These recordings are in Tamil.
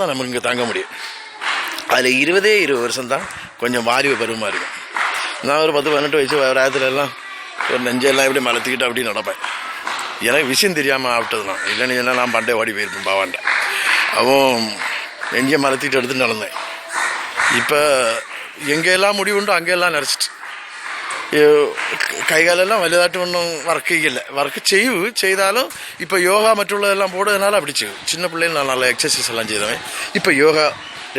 தான் நமக்கு இங்கே தாங்க முடியும். அதில் 20 வருஷம் தான் கொஞ்சம் வாரிவு பருவமாக இருக்கும். நான் ஒரு 10-18 வயசு ராயத்துலலாம் ஒரு நெஞ்செல்லாம் எப்படி மலர்த்திக்கிட்டு அப்படி நடப்பேன். எனக்கு விஷயம் தெரியாமல் ஆப்பிட்டதுலாம் இல்லைன்னு சொன்னால் நான் பண்டே ஓடி போயிருப்பேன் பாவாண்டை. அவன் நெஞ்சை மலர்த்திட்டு எடுத்து நடந்தேன். இப்போ எங்கெல்லாம் முடிவுண்டோ அங்கெல்லாம் நினச்சிட்டு കൈകാലെല്ലാം വലുതായിട്ട് ഒന്നും വർക്ക് ചെയ്യില്ല. വർക്ക് ചെയ്താലും இப்போ யோகா மற்றெல்லாம் போடுறதுனால அப்படி செய்யும். சின்ன பிள்ளைங்க நான் நல்லா எக்ஸசைஸ் எல்லாம் செய்தவன். இப்போ யோகா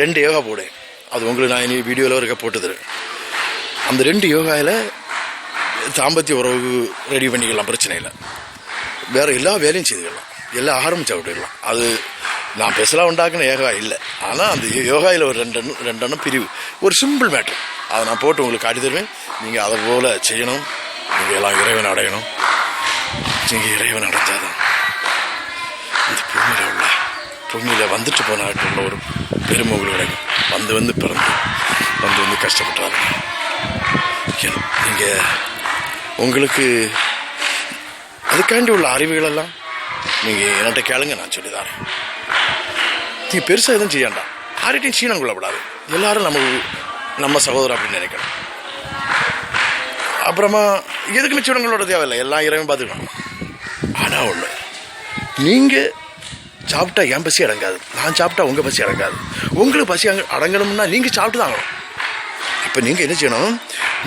2 யோகா போடுவேன். அது உங்களுக்கு நான் இனி வீடியோவில் இருக்க போட்டு தருவேன். அந்த 2 யோகாவில் தாம்பத்திய உறவு ரெடி பண்ணிக்கலாம், பிரச்சனை இல்லை. வேறு எல்லா வேலையும் செய்துக்கலாம், எல்லாம் ஆரம்பிச்சு விட்டுக்கலாம். அது நான் பெருசாக உண்டாக்குன யோகா இல்லை. ஆனால் அந்த யோகாவில் ஒரு ரெண்டெண்ணம் பிரிவு, ஒரு சிம்பிள் மேட்ரு. அதை நான் போட்டு உங்களுக்கு காட்டி தருவேன். நீங்கள் அதை போல் செய்யணும். நீங்கள் எல்லாம் இறைவன் அடையணும். நீங்கள் இறைவன் அடைஞ்சாதான் இந்த பூமியில் வந்துட்டு போனாட்டுள்ள ஒரு பெருமை உங்களுக்கு கிடைக்கும். வந்து பிறந்து வந்து கஷ்டப்பட்டாரு. நீங்கள் உங்களுக்கு அதுக்காண்டி உள்ள அறிவுகளெல்லாம் நீங்கள் என்கிட்ட கேளுங்க, நான் சொல்லிதாரேன். நீ பெருசாக எதுவும் செய்யாண்டா, யார்கிட்டையும் சீனம் கொள்ளப்படாது. எல்லாரும் நம்ம சகோதரர் அப்படின்னு நினைக்கணும். அப்புறமா எதுக்கு மிச்சவங்களோட தேவையில்லை, எல்லாம் இறைவன் பார்த்துக்கணும். ஆனால் ஒன்று, நீங்கள் சாப்பிட்டா என் பசி அடங்காது, நான் சாப்பிட்டா உங்கள் பசி அடங்காது. உங்களுக்கு பசி அடங்கணும்னா நீங்கள் சாப்பிட்டு தாங்கணும். இப்போ நீங்கள் என்ன செய்யணும்,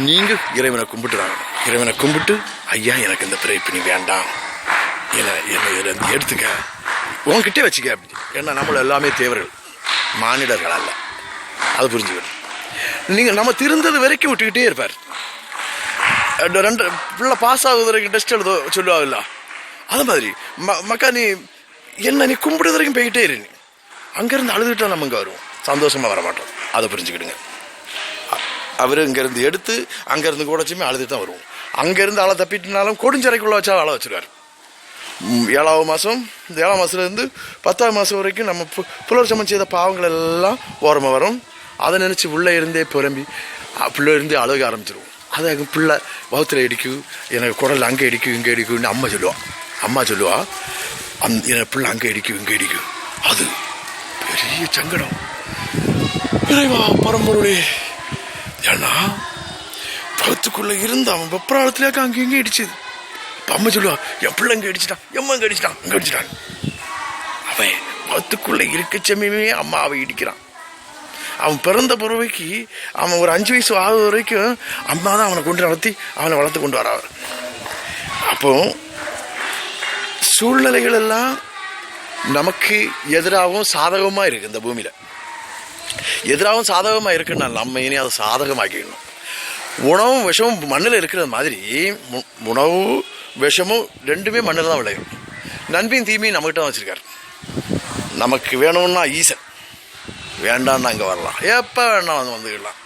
நீங்கள் இறைவனை கும்பிட்டு தாங்கணும். இறைவனை கும்பிட்டு, ஐயா எனக்கு இந்த பிறப்பு நீ வேண்டாம், என்னை இதில் எடுத்துக்க, உன்கிட்டே வச்சுக்க அப்படி. ஏன்னா நம்மள எல்லாமே தேவர்கள், மானிடர்கள் அல்ல. அது புரிஞ்சுக்கணும். நீங்கள் நம்ம திருந்தது வரைக்கும் விட்டுக்கிட்டே இருப்பார். 2 பிள்ளை பாஸ் ஆகுது வரைக்கும் டெஸ்ட் எழுத சொல்லுவாங்கல்ல, அது மாதிரி மக்கா நீ கும்பிடுறது வரைக்கும் போய்கிட்டே இரு. அங்கேருந்து அழுதுகிட்டா நம்ம இங்கே வருவோம், சந்தோஷமாக வர மாட்டோம். அதை புரிஞ்சுக்கிடுங்க. அவர் இங்கேருந்து எடுத்து அங்கேருந்து கூடச்சுமே அழுதுட்டு தான் வருவோம். அங்கேருந்து அழை தப்பிட்டுனாலும் கொடுஞ்சரைக்குள்ளே வச்சா அழை வச்சுருவார். 7ஆவது மாதம், இந்த 7ஆம் மாதத்துலேருந்து 10ஆவது மாதம் வரைக்கும் நம்ம புலர்ச்சமம் செய்த பாவங்கள் எல்லாம் ஓரமாக வரும். அதை நினச்சி உள்ளே இருந்தே புலம்பி பிள்ளை இருந்தே அழுக ஆரம்பிச்சிருவோம். அதை பிள்ளை வகுத்தில் இடிக்கும், எனக்கு குடல் அங்கே இடிக்கும் இங்கே இடிக்கும்னு அம்மா சொல்லுவா. எனக்கு பிள்ளை அங்கே இடிக்கும் இங்கே இடிக்கும். அது பெரிய சங்கடம். இறைவா பரம்பொருளே, ஏன்னா வகுத்துக்குள்ளே இருந்து அவன் வெப்பராளத்துலேயாக்க அங்கே இங்கே இடிச்சுது. இப்போ அம்மா சொல்லுவா, என் பிள்ளை இங்கே அடிச்சிட்டான், எம்மா இங்கே அடிச்சிட்டான், இங்கே அடிச்சிட்டான். அவன் வகுத்துக்குள்ளே இருக்க சமயமே அம்மா அவன் இடிக்கிறான். அவன் பிறந்த பிறவைக்கு அவன் ஒரு 5 வயசு ஆகுது வரைக்கும் அம்மா தான் அவனை கொண்டு நடத்தி அவனை வளர்த்து கொண்டு வராவர். அப்போ சூழ்நிலைகள் எல்லாம் நமக்கு எதிராகவும் சாதகமாக இருக்குது. இந்த பூமியில் எதிராகவும் சாதகமாக இருக்குன்னா நம்ம இனி அதை சாதகமாக்கிடணும். உணவும் விஷமும் மண்ணில் இருக்கிறது மாதிரி உணவு விஷமும் 2மே மண்ணில் தான் விளையும். நன்மையும் தீமையும் நம்மகிட்ட தான் வச்சுருக்காரு. நமக்கு வேணும்னா ஈசன், வேண்டான்னு அங்கே வரலாம், எப்போ வேணா வந்துக்கலாம்.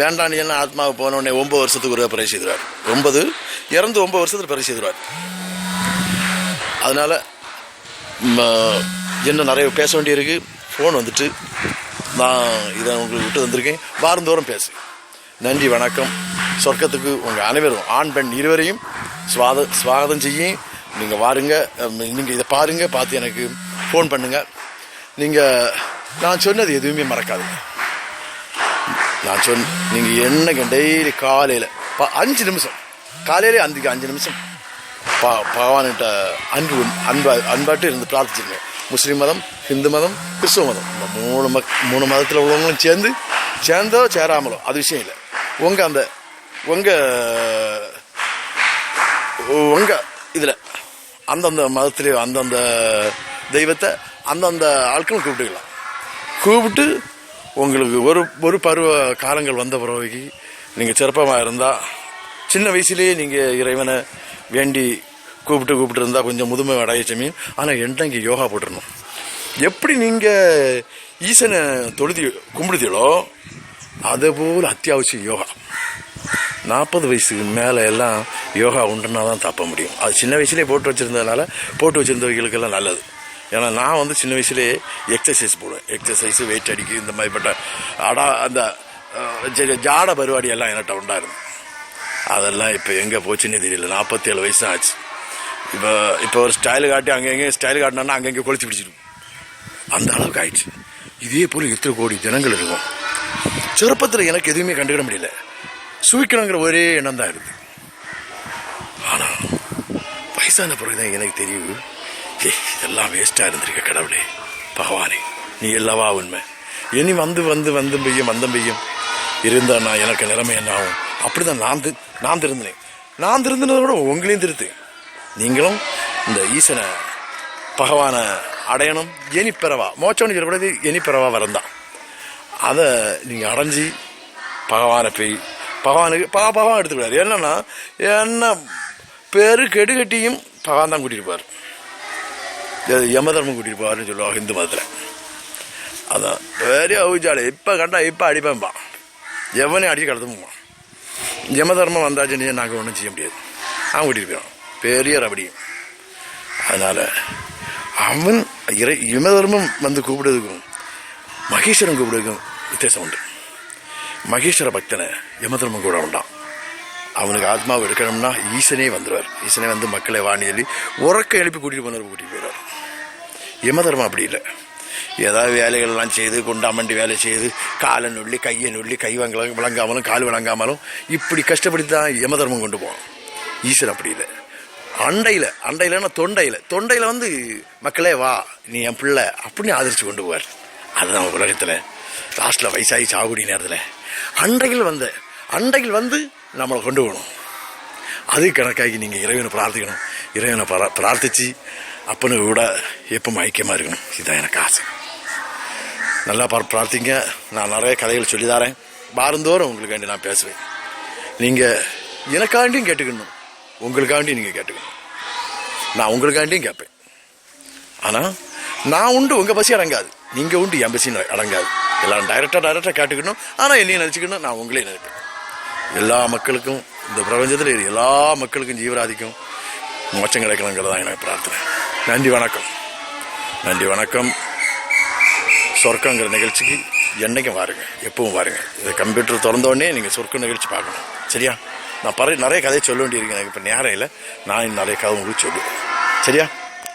வேண்டான்னு என்ன ஆத்மாவுக்கு போனோடனே 9 வருஷத்துக்கு ஒரு பிறகு செய்துவார். 9 இறந்து 9 வருஷத்துக்கு பிறகு செய்துவார். அதனால் இன்னும் நிறைய பேச வேண்டியிருக்கு. ஃபோன் வந்துட்டு நான் இதை உங்களுக்கு விட்டு வந்திருக்கேன். வாரந்தோறும் பேசு. நன்றி, வணக்கம். சொர்க்கத்துக்கு உங்கள் அனைவரும் ஆண் பெண் இருவரையும் ஸ்வாகதம் செய்யும். நீங்கள் வாருங்க, நீங்கள் இதை பாருங்கள், பார்த்து எனக்கு ஃபோன் பண்ணுங்கள். நான் சொன்னது எதுவுமே மறக்காதுங்க. நீங்கள் என்னங்க டெய்லி காலையில் 5 நிமிஷம், காலையிலே 5 நிமிஷம் பகவான்கிட்ட அன்பாட்டு இருந்து பிரார்த்திச்சிருங்க. முஸ்லீம் மதம், ஹிந்து மதம், கிறிஸ்துவ மதம், இந்த 3 மதத்தில் உள்ளவங்களும் சேர்ந்தோ சேராமலோ அது விஷயம் இல்லை. உங்கள் இதில் அந்தந்த மதத்திலேயோ அந்தந்த தெய்வத்தை அந்தந்த ஆட்களும் கூப்பிட்டு உங்களுக்கு ஒரு பருவ காலங்கள் வந்த பிறகு நீங்கள் சிறப்பமாக இருந்தால், சின்ன வயசுலேயே நீங்கள் இறைவனை வேண்டி கூப்பிட்டு இருந்தால் கொஞ்சம் முதுமை அடையச்சமே. ஆனால் இங்கே யோகா போட்டுடணும். எப்படி நீங்கள் ஈசனை கும்பிடுதீங்களோ அதேபோல் அத்தியாவசியம் யோகா. 40 வயசுக்கு மேலே எல்லாம் யோகா உண்டுன்னா தான் தப்ப முடியும். அது சின்ன வயசுலேயே போட்டு வச்சுருந்தவங்களுக்கெல்லாம் நல்லது. ஏன்னா நான் சின்ன வயசுலேயே எக்ஸசைஸ் போடுவேன். எக்ஸசைஸு, வெயிட் அடிக்கு, இந்த மாதிரிப்பட்ட அந்த ஜாட பருவாடி எல்லாம் என்கிட்ட உண்டாയിരുന്നു. அதெல்லாம் இப்போ எங்கே போச்சுன்னே தெரியல. 47 வயசு தான் ஆச்சு. இப்போ ஒரு ஸ்டைலு காட்டி அங்கங்கே ஸ்டைல் காட்டினா அங்கங்கே கொளிச்சு பிடிச்சிடும். அந்த அளவுக்கு ஆயிடுச்சு. இதே போல் எத்தனை கோடி ஜனங்கள் இருக்கும். சிறப்பத்தில் எனக்கு எதுவுமே கண்டுக்கிட முடியல. சுவிக்கணுங்கிற ஒரே எண்ணம் தான் இருக்குது. ஆனால் வயசான பிறகுதான் எனக்கு தெரியும், இதெல்லாம் வேஸ்டாக இருந்திருக்க கடவுளே, பகவானே நீ எல்லாவா உண்மை. இனி வந்து வந்து வந்து பெய்யும் வந்தம் பெய்யும் இருந்தா நான் எனக்கு நிலைமை என்ன ஆகும். அப்படிதான் நான் திருந்தினேன். நான் திருந்தினதை விட உங்களையும் திருத்து. நீங்களும் இந்த ஈசனை பகவானை அடையணும். இனிப்பிறவா மோச்சம்னு சொல்லக்கூடாது, இனிப்பிறவா வரந்தான். அதை நீங்கள் அடைஞ்சி பகவானை போய் பகவான் எடுத்துக்கூடாது. என்னன்னா என்ன பேரு கெடுகட்டியும் பகவான் தான் கூட்டிகிட்டு போவார். யமதர்மம் கூட்டிகிட்டு போவார்னு சொல்லுவாங்க இந்து மதத்தில். அதான் பெரிய அவுஜாடு. இப்போ கண்டா இப்போ அடிப்பேன்பான், எவனையும் அடிச்சு கடத்துப்பான். யமதர்மம் வந்தாச்சுன்னு நாங்கள் ஒன்றும் செய்ய முடியாது. அவன் கூட்டிகிட்டு போயிடும், பெரிய ரபடியும். அதனால் அவன் யமதர்மம் வந்து கூப்பிடுறதுக்கும் மகேஸ்வரன் கூப்பிடுறதுக்கும் வித்தியாசம் உண்டு. மகேஸ்வர பக்தனை யமதர்மம் கூட உண்டான். அவனுக்கு ஆத்மாவை எடுக்கணும்னா ஈசனே வந்துடுவார். ஈசனே வந்து மக்களை வாணி சொல்லி உறக்க எழுப்பி கூட்டிகிட்டு போயிடுவார். யமதர்மம் அப்படி இல்லை. ஏதாவது வேலைகள்லாம் செய்து கொண்டாமண்டி வேலை செய்து காலை நொல்லி கையை நொல்லி கை விளங்காமலும் கால் விளங்காமலும் இப்படி கஷ்டப்படி தான் யமதர்மம் கொண்டு போவோம். ஈசன் அப்படி இல்லை. அண்டையிலன்னா தொண்டையில் வந்து மக்களே வா நீ என் பிள்ளை அப்படின்னு ஆதரிச்சு கொண்டு போவார். அதுதான் உலகத்தில் லாஸ்ட்டில் வயசாகி சாகுடி நேரத்தில் அண்டையில் வந்து நம்மளை கொண்டு போகணும். அது கணக்காகி நீங்கள் இறைவனை பிரார்த்திக்கணும். இறைவனை பிரார்த்திச்சு அப்பனு கூட எப்பவும் ஐக்கியமாக இருக்கணும். இதுதான் எனக்கு ஆசை. நல்லா பிரார்த்திங்க. நான் நிறைய கதைகள் சொல்லித்தாரேன். வாரந்தோறும் உங்களுக்காண்டி நான் பேசுவேன். நீங்கள் எனக்காண்டியும் கேட்டுக்கணும், உங்களுக்காண்டியும் நீங்கள் கேட்டுக்கணும். நான் உங்களுக்காண்டியும் கேட்பேன். ஆனால் நான் உண்டு உங்கள் பசி அடங்காது, நீங்கள் உண்டு என் பசி அடங்காது. எல்லாம் டைரெக்டாக கேட்டுக்கணும். ஆனால் என்னையும் நினச்சிக்கணும், நான் உங்களையும் நினைப்பேன். எல்லா மக்களுக்கும், இந்த பிரபஞ்சத்தில் எல்லா மக்களுக்கும் ஜீவராதிக்கும் மோட்சம் கிடைக்கணுங்கிறதான் எனக்கு பிரார்த்தனை. நன்றி வணக்கம். சொர்க்கங்கிற நிகழ்ச்சிக்கு என்னைக்கும் வாருங்க, எப்பவும் வாருங்க. இந்த கம்ப்யூட்டர் திறந்தோடனே நீங்கள் சொர்க்க நிகழ்ச்சி பார்க்கணும். சரியா? நான் நிறைய கதையை சொல்ல வேண்டியிருக்கேன். எனக்கு இப்போ நேரம் இல்லை. நான் நிறைய கதை உங்களுக்கு சொல்லுவேன். சரியா?